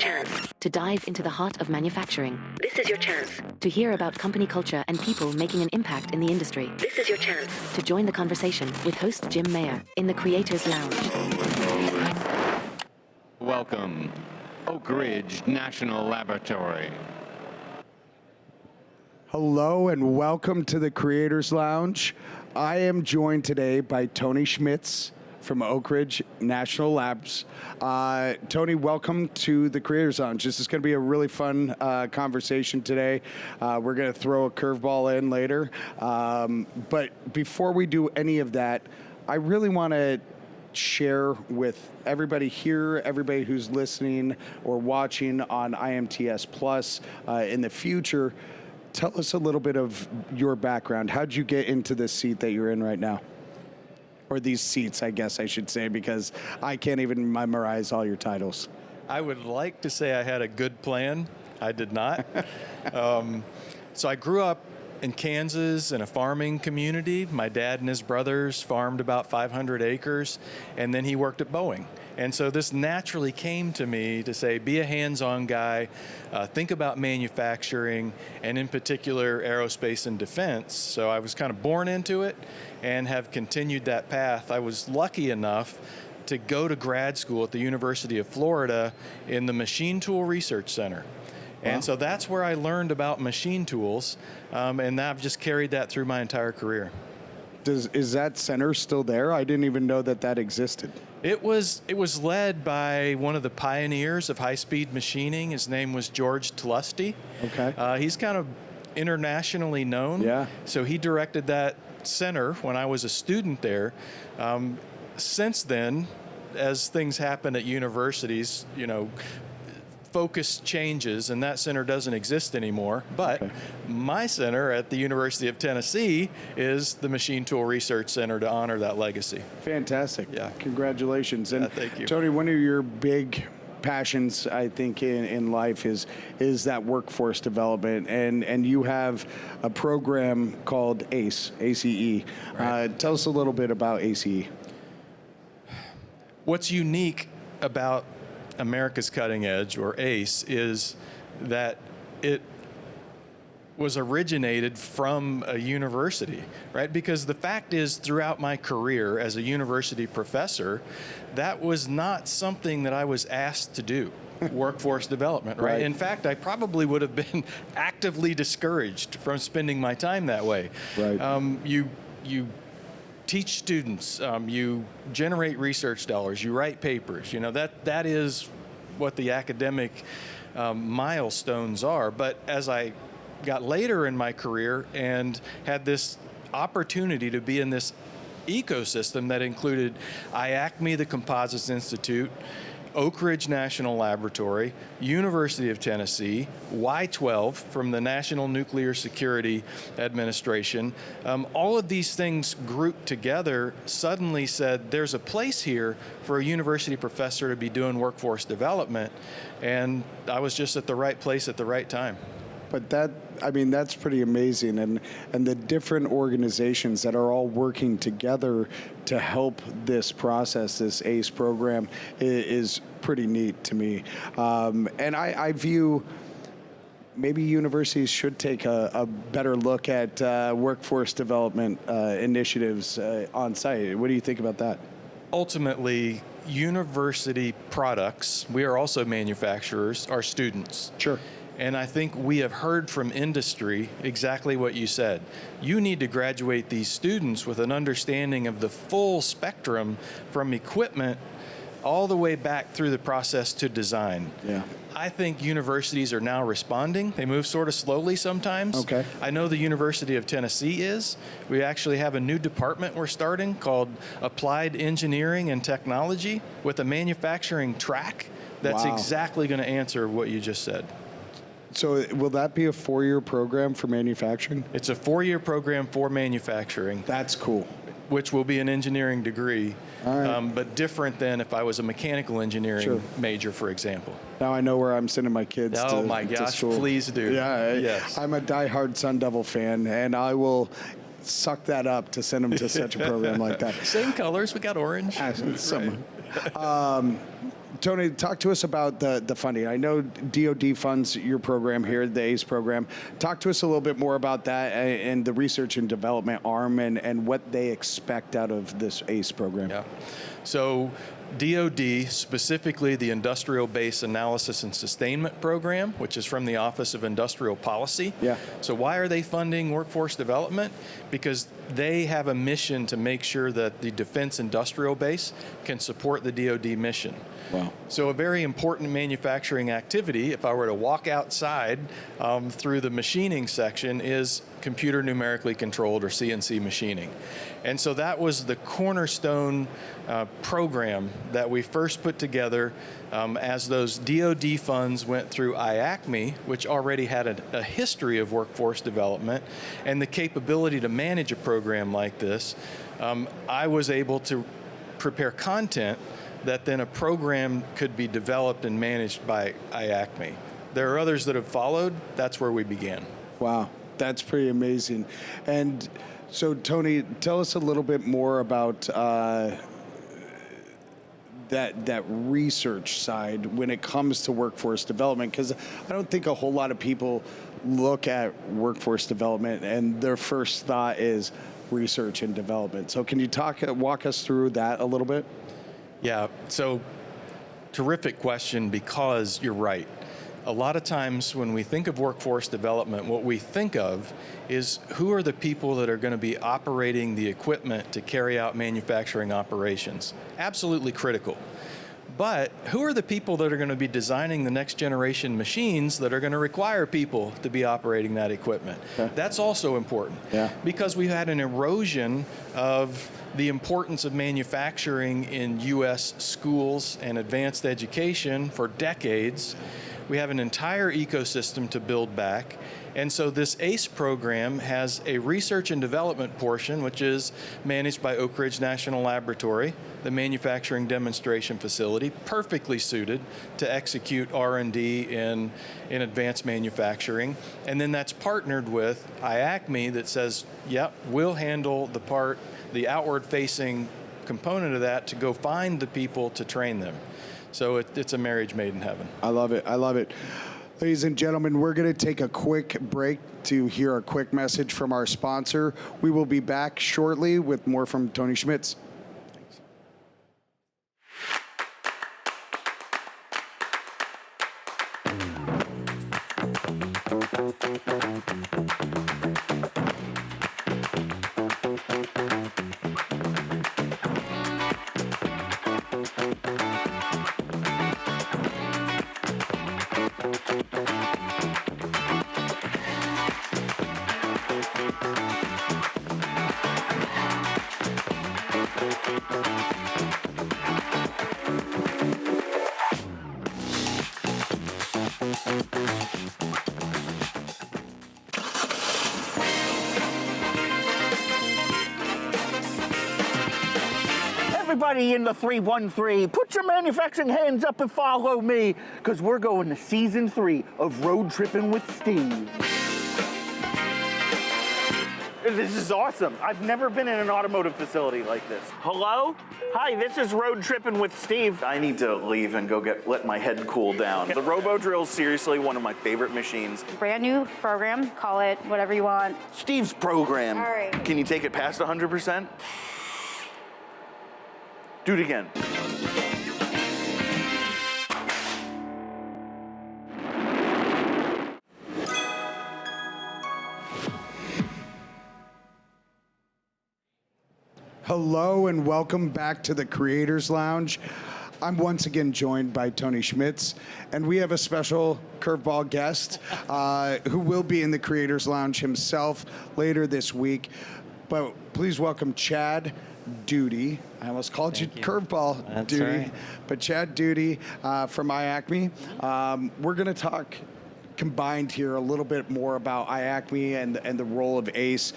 chance to dive into the heart of manufacturing. This is your chance To hear about company culture and people making an impact in the industry. This is your chance To join the conversation with host Jim Mayer in the Creators Lounge. Welcome, Oak Ridge National Laboratory. Hello and welcome to the Creators Lounge. I am joined today by Tony Schmitz from Oak Ridge National Labs. Tony, welcome to the Creators Lounge. This is going to be a really fun conversation today. We're going to throw a curveball in later. But before we do any of that, I really want to share with everybody here, everybody who's listening or watching on IMTS Plus in the future. Tell us a little bit of your background. How'd you get into this seat that you're in right now? Or these seats, I guess I should say, because I can't even memorize all your titles. I would like to say I had a good plan. I did not. So I grew up in Kansas in a farming community. My dad and his brothers farmed about 500 acres, and then he worked at Boeing. And so this naturally came to me to say, be a hands-on guy, think about manufacturing, and in particular, aerospace and defense. So I was kind of born into it and have continued that path. I was lucky enough to go to grad school at the University of Florida in the Machine Tool Research Center. And so that's where I learned about machine tools, and I've just carried that through my entire career. Is that center still there? I didn't even know that existed. It was led by one of the pioneers of high-speed machining. His name was George Tlusty. Okay. He's kind of internationally known. Yeah. So he directed that center when I was a student there. Since then, as things happen at universities, focus changes, and that center doesn't exist anymore. But my center at the University of Tennessee is the Machine Tool Research Center to honor that legacy. Fantastic. Yeah. Congratulations. And thank you. Tony, one of your big passions, I think, in life is that workforce development, and you have a program called ACE. Right. Tell us a little bit about ACE. What's unique about America's Cutting Edge, or ACE, is that it was originated from a university, right? Because the fact is, throughout my career as a university professor, that was not something that I was asked to do, workforce development, right? In fact, I probably would have been actively discouraged from spending my time that way. Right. You teach students, you generate research dollars, you write papers, that is what the academic milestones are. But as I got later in my career and had this opportunity to be in this ecosystem that included IACMI, the Composites Institute, Oak Ridge National Laboratory, University of Tennessee, Y-12 from the National Nuclear Security Administration. All of these things grouped together suddenly said there's a place here for a university professor to be doing workforce development, and I was just at the right place at the right time. But that's pretty amazing, and the different organizations that are all working together to help this process, this ACE program, is pretty neat to me. And I view maybe universities should take a better look at workforce development initiatives on site. What do you think about that? Ultimately, university products, we are also manufacturers, are students. Sure. And I think we have heard from industry exactly what you said. You need to graduate these students with an understanding of the full spectrum from equipment all the way back through the process to design. Yeah. I think universities are now responding. They move sort of slowly sometimes. Okay. I know the University of Tennessee is. We actually have a new department we're starting called Applied Engineering and Technology with a manufacturing track that's exactly going to answer what you just said. So will that be a 4-year program for manufacturing? It's a 4-year program for manufacturing. That's cool. Which will be an engineering degree, all right. But different than if I was a mechanical engineering major, for example. Now I know where I'm sending my kids to school. Oh my gosh, please do. Yeah, yes. I'm a diehard Sun Devil fan, and I will suck that up to send them to such a program like that. Same colors, we got orange. Tony, talk to us about the funding. I know DoD funds your program here, the ACE program. Talk to us a little bit more about that and the research and development arm and what they expect out of this ACE program. Yeah. So DoD, specifically the Industrial Base Analysis and Sustainment Program, which is from the Office of Industrial Policy. Yeah. So why are they funding workforce development? Because they have a mission to make sure that the defense industrial base can support the DoD mission. Wow. So a very important manufacturing activity, if I were to walk outside through the machining section, is computer numerically controlled or CNC machining. And so that was the cornerstone program that we first put together as those DoD funds went through IACMI, which already had a history of workforce development and the capability to manage a program like this. I was able to prepare content that then a program could be developed and managed by IACMI. There are others that have followed. That's where we began. Wow, that's pretty amazing. And so, Tony, tell us a little bit more about that research side when it comes to workforce development, because I don't think a whole lot of people look at workforce development and their first thought is research and development. So can you walk us through that a little bit? Yeah, so terrific question, because you're right. A lot of times when we think of workforce development, what we think of is who are the people that are going to be operating the equipment to carry out manufacturing operations. Absolutely critical. But who are the people that are going to be designing the next generation machines that are going to require people to be operating that equipment? Okay. That's also important. Yeah. Because we've had an erosion of the importance of manufacturing in U.S. schools and advanced education for decades. We have an entire ecosystem to build back. And so this ACE program has a research and development portion, which is managed by Oak Ridge National Laboratory, the manufacturing demonstration facility, perfectly suited to execute R&D in advanced manufacturing. And then that's partnered with IACMI that says, yep, we'll handle the outward-facing component of that to go find the people to train them. So it's a marriage made in heaven. I love it. I love it. Ladies and gentlemen, we're going to take a quick break to hear a quick message from our sponsor. We will be back shortly with more from Tony Schmitz. Everybody in the 313, put your manufacturing hands up and follow me, because we're going to season 3 of Road Tripping with Steve. This is awesome. I've never been in an automotive facility like this. Hello? Hi, this is Road Tripping with Steve. I need to leave and go let my head cool down. The Robo Drill is seriously one of my favorite machines. Brand new program, call it whatever you want. Steve's program. All right. Can you take it past 100%? Do it again. Hello and welcome back to the Creators Lounge. I'm once again joined by Tony Schmitz, and we have a special curveball guest who will be in the Creators Lounge himself later this week. But please welcome Chad Duty. I almost called you Curveball That's Duty, right. but Chad Duty from IACMI. We're going to talk combined here a little bit more about IACMI and the role of ACE.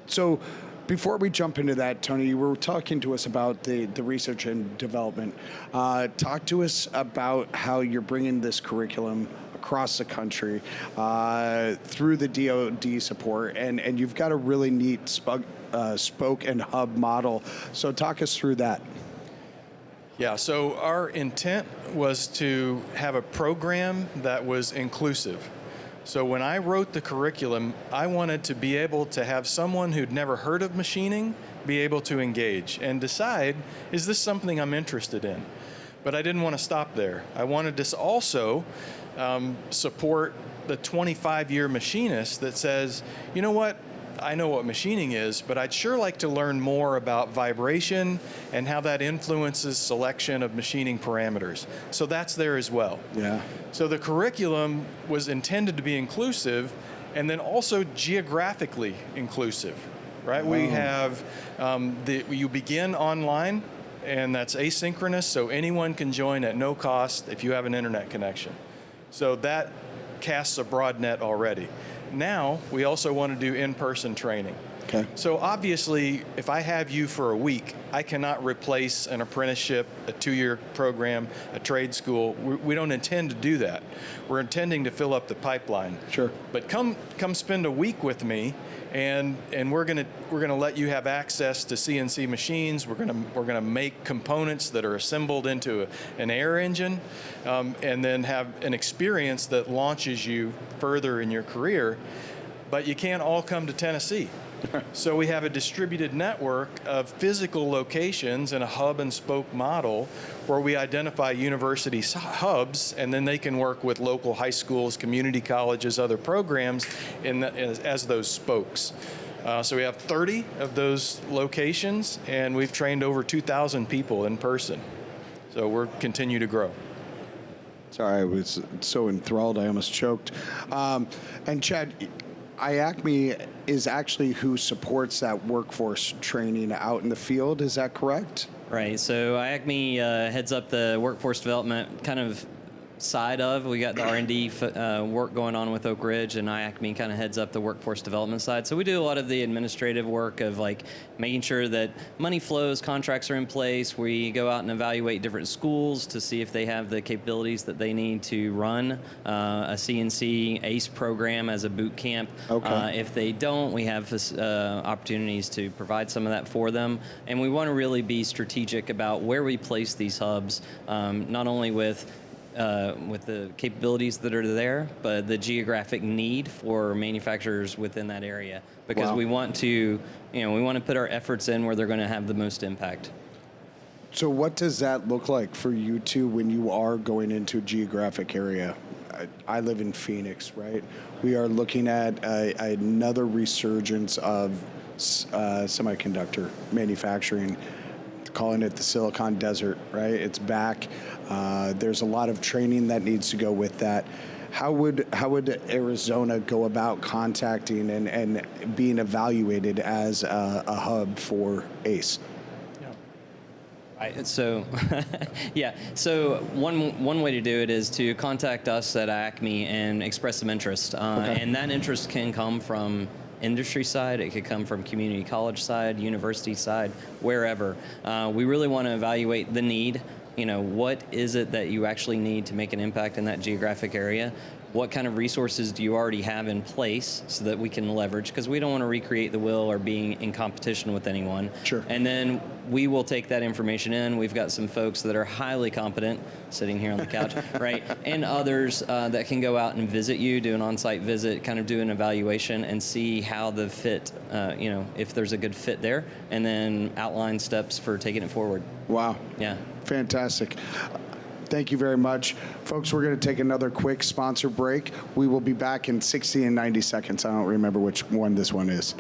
So before we jump into that, Tony, you were talking to us about the research and development. Talk to us about how you're bringing this curriculum across the country through the DoD support, and you've got a really neat spoke and hub model. So talk us through that. Yeah, so our intent was to have a program that was inclusive. So when I wrote the curriculum, I wanted to be able to have someone who'd never heard of machining be able to engage and decide, is this something I'm interested in? But I didn't want to stop there. I wanted to also support the 25-year machinist that says, you know what, I know what machining is, but I'd sure like to learn more about vibration and how that influences selection of machining parameters. So that's there as well. Yeah. So the curriculum was intended to be inclusive and then also geographically inclusive, right? We have, you begin online, and that's asynchronous, so anyone can join at no cost if you have an internet connection. So that casts a broad net already. Now, we also want to do in-person training. Okay. So obviously, if I have you for a week, I cannot replace an apprenticeship, a 2-year program, a trade school. We don't intend to do that. We're intending to fill up the pipeline. Sure. But come spend a week with me, and we're gonna let you have access to CNC machines. We're gonna make components that are assembled into an air engine, and then have an experience that launches you further in your career. But you can't all come to Tennessee. So we have a distributed network of physical locations in a hub and spoke model where we identify university hubs, and then they can work with local high schools, community colleges, other programs as those spokes. So we have 30 of those locations, and we've trained over 2,000 people in person. So we're continue to grow. Sorry, I was so enthralled I almost choked. And Chad, IACMI is actually who supports that workforce training out in the field. Is that correct? Right. So IACMI heads up the workforce development kind of side of. We got the R&D work going on with Oak Ridge, and IACMI kind of heads up the workforce development side. So we do a lot of the administrative work of like making sure that money flows, contracts are in place. We go out and evaluate different schools to see if they have the capabilities that they need to run a CNC ACE program as a boot camp. Okay. If they don't, we have opportunities to provide some of that for them. And we want to really be strategic about where we place these hubs, not only with the capabilities that are there, but the geographic need for manufacturers within that area, because Wow. we want to put our efforts in where they're going to have the most impact. So what does that look like for you two when you are going into a geographic area? I live in Phoenix, right? We are looking at another resurgence of semiconductor manufacturing, calling it the Silicon Desert, right? It's back. There's a lot of training that needs to go with that. How would Arizona go about contacting and being evaluated as a hub for ACE? Right, so, yeah. So one way to do it is to contact us at IACMI and express some interest, Okay. and that interest can come from industry side, it could come from community college side, university side, wherever. We really want to evaluate the need. You know, what is it that you actually need to make an impact in that geographic area? What kind of resources do you already have in place so that we can leverage? Because we don't want to recreate the wheel or being in competition with anyone. Sure. And then we will take that information in. We've got some folks that are highly competent sitting here on the couch, right? And others that can go out and visit you, do an on-site visit, kind of do an evaluation and see how the fit, if there's a good fit there, and then outline steps for taking it forward. Wow. Yeah. Fantastic. Thank you very much. Folks, we're going to take another quick sponsor break. We will be back in 60 and 90 seconds. I don't remember which one this one is.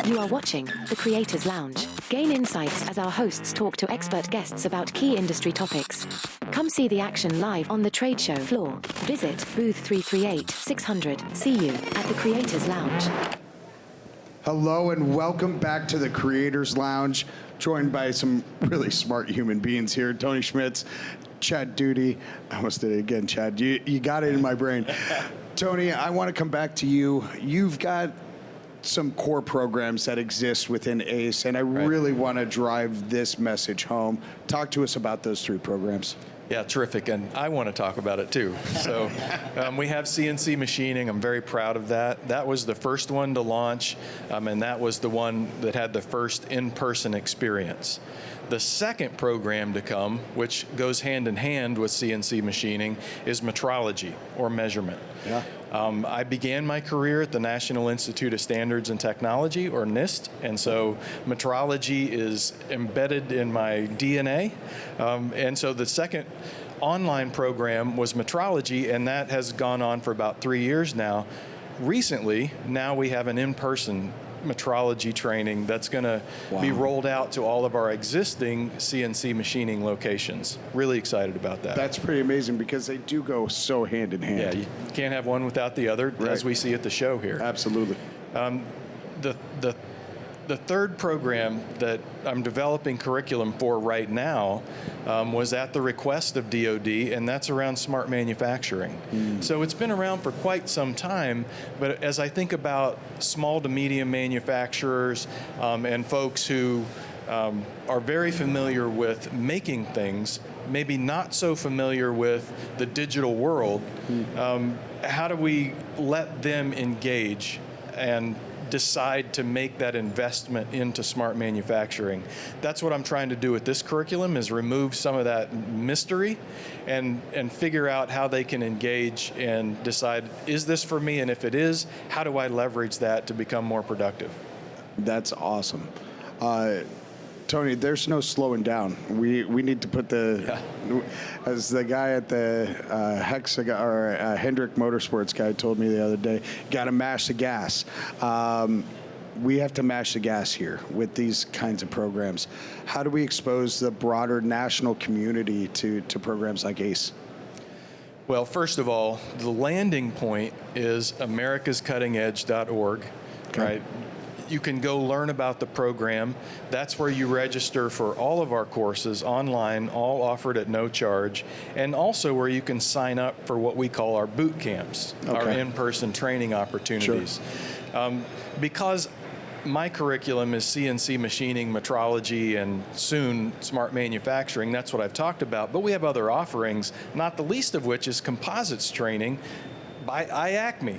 You are watching The Creators Lounge. Gain insights as our hosts talk to expert guests about key industry topics. Come see the action live on the trade show floor. Visit booth 338 600. See you at the Creators Lounge. Hello and welcome back to the Creators Lounge, joined by some really smart human beings here. Tony Schmitz, Chad Duty. I almost did it again, Chad. You got it in my brain. Tony, I want to come back to you. You've got some core programs that exist within ACE, and I really want to drive this message home. Talk to us about those 3 programs. Yeah, terrific, and I want to talk about it too. So we have CNC machining. I'm very proud of that. That was the first one to launch, and that was the one that had the first in-person experience. The second program to come, which goes hand in hand with CNC machining, is metrology, or measurement. Yeah. I began my career at the National Institute of Standards and Technology, or NIST, and so metrology is embedded in my DNA. And so the second online program was metrology, and that has gone on for about 3 years now. Recently, now we have an in-person metrology training that's going to be rolled out to all of our existing CNC machining locations. Really excited about that. That's pretty amazing because they do go so hand in hand. Yeah, you can't have one without the other, as we see at the show here. Absolutely. The third program that I'm developing curriculum for right now was at the request of DoD, and that's around smart manufacturing. So it's been around for quite some time, but as I think about small to medium manufacturers and folks who are very familiar with making things, maybe not so familiar with the digital world, how do we let them engage and decide to make that investment into smart manufacturing? That's what I'm trying to do with this curriculum, is remove some of that mystery and figure out how they can engage and decide, is this for me? And if it is, how do I leverage that to become more productive? That's awesome. Tony, there's no slowing down. We need to put as the guy at the Hendrick Motorsports guy told me the other day, got to mash the gas. We have to mash the gas here with these kinds of programs. How do we expose the broader national community to programs like ACE? Well, first of all, the landing point is americascuttingedge.org, right? You can go learn about the program. That's where you register for all of our courses online, all offered at no charge, and also where you can sign up for what we call our boot camps, our in-person training opportunities. Sure. Because my curriculum is CNC machining, metrology, and soon smart manufacturing. That's what I've talked about. But we have other offerings, not the least of which is composites training by IACMI.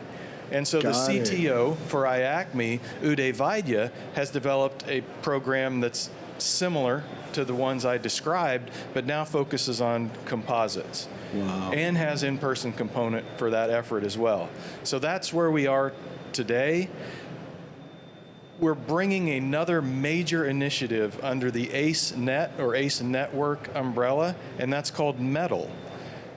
And so the CTO for IACMI, Uday Vaidya, has developed a program that's similar to the ones I described, but now focuses on composites. Wow. And has in-person component for that effort as well. So that's where we are today. We're bringing another major initiative under the ACE Net or ACE Network umbrella, and that's called METAL.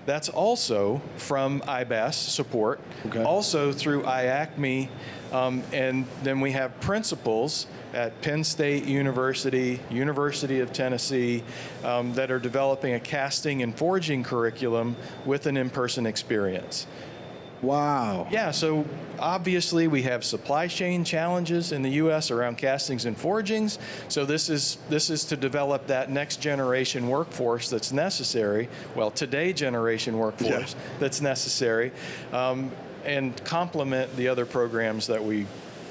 That's also from IBAS support, also through IACMI, and then we have principals at Penn State University, University of Tennessee, that are developing a casting and forging curriculum with an in-person experience. Wow. Yeah, so obviously we have supply chain challenges in the U.S. around castings and forgings. So this is to develop that next generation workforce that's necessary. Well, today generation workforce that's necessary, and complement the other programs that we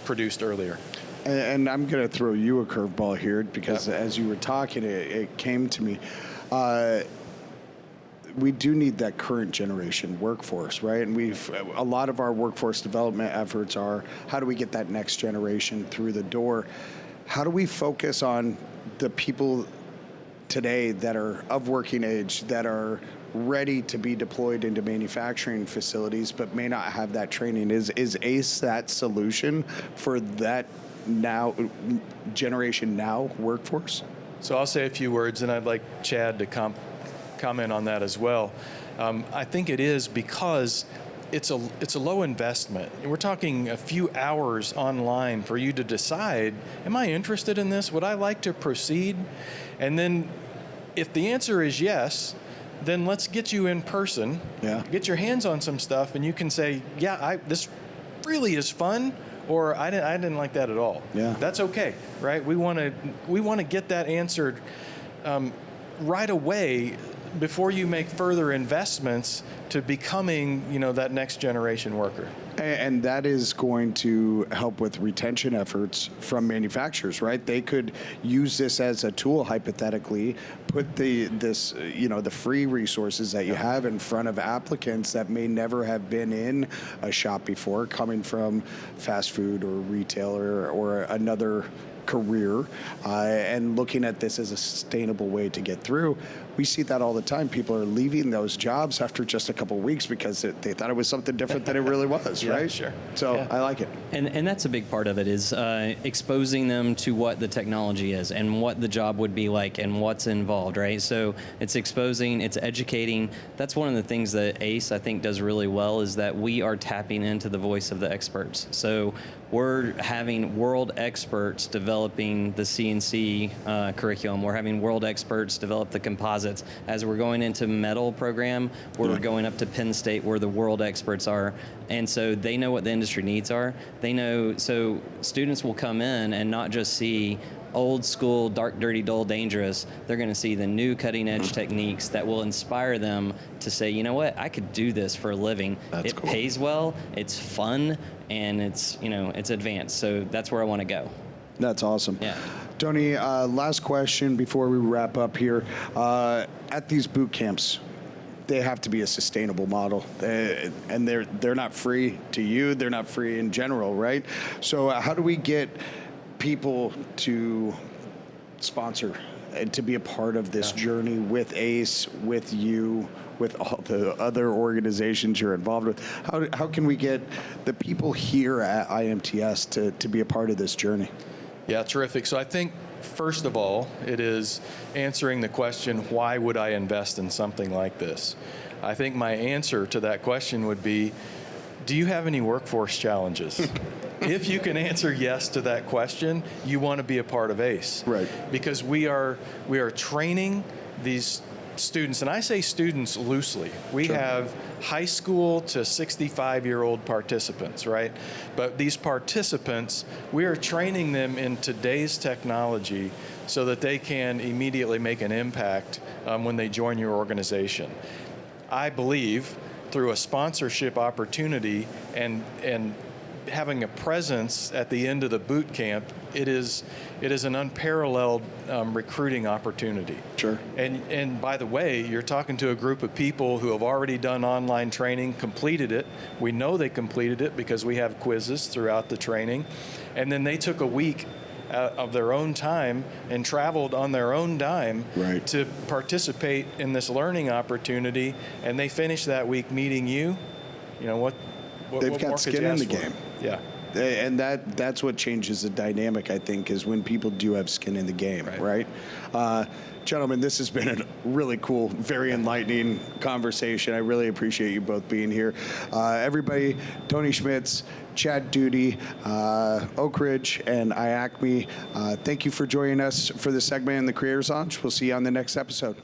produced earlier. And I'm going to throw you a curveball here because as you were talking, it came to me. We do need that current generation workforce, right? And a lot of our workforce development efforts are, how do we get that next generation through the door? How do we focus on the people today that are of working age, that are ready to be deployed into manufacturing facilities, but may not have that training? Is ACE that solution for that generation now workforce? So I'll say a few words, and I'd like Chad to comment on that as well. I think it is because it's a low investment. We're talking a few hours online for you to decide, am I interested in this? Would I like to proceed? And then if the answer is yes, then let's get you in person, get your hands on some stuff, and you can say, yeah, this really is fun, or I didn't like that at all. Yeah. That's okay, right? We want to get that answered right away before you make further investments to becoming, that next generation worker. And that is going to help with retention efforts from manufacturers, right? They could use this as a tool, hypothetically, put the free resources that you have in front of applicants that may never have been in a shop before, coming from fast food or retailer or another career, and looking at this as a sustainable way to get through. We see that all the time. People are leaving those jobs after just a couple of weeks because they thought it was something different than it really was, right? Sure. So I like it. And that's a big part of it, is exposing them to what the technology is and what the job would be like and what's involved, right? So it's exposing, it's educating. That's one of the things that ACE, I think, does really well, is that we are tapping into the voice of the experts. So we're having world experts developing the CNC curriculum. We're having world experts develop the composites. As we're going into metal program, we're going up to Penn State where the world experts are. And so they know what the industry needs are. They know, so students will come in and not just see old school, dark, dirty, dull, dangerous. They're going to see the new cutting edge techniques that will inspire them to say, you know what, I could do this for a living. It pays well, it's fun, and it's advanced. So that's where I want to go. That's awesome. Yeah. Tony, last question before we wrap up here. At these boot camps, they have to be a sustainable model, and they're not free to you. They're not free in general, right? So how do we get people to sponsor and to be a part of this journey with ACE, with you, with all the other organizations you're involved with? How can we get the people here at IMTS to be a part of this journey? Yeah, terrific. So I think, first of all, it is answering the question, why would I invest in something like this? I think my answer to that question would be, do you have any workforce challenges? If you can answer yes to that question, you want to be a part of ACE. Right. Because we are training these students, and I say students loosely. We have high school to 65-year-old participants, right? But these participants, we are training them in today's technology so that they can immediately make an impact when they join your organization. I believe through a sponsorship opportunity and having a presence at the end of the boot camp, it is an unparalleled recruiting opportunity. Sure. And by the way, you're talking to a group of people who have already done online training, completed it. We know they completed it because we have quizzes throughout the training. And then they took a week of their own time and traveled on their own dime to participate in this learning opportunity. And they finished that week meeting you. You know, what They've what got more could skin you in ask the for? game. Yeah. And that's what changes the dynamic, I think, is when people do have skin in the game, right? Gentlemen, this has been a really cool, very enlightening conversation. I really appreciate you both being here. Everybody, Tony Schmitz, Chad Duty, Oak Ridge, and IACMI, thank you for joining us for this segment in the Creators Lounge. We'll see you on the next episode.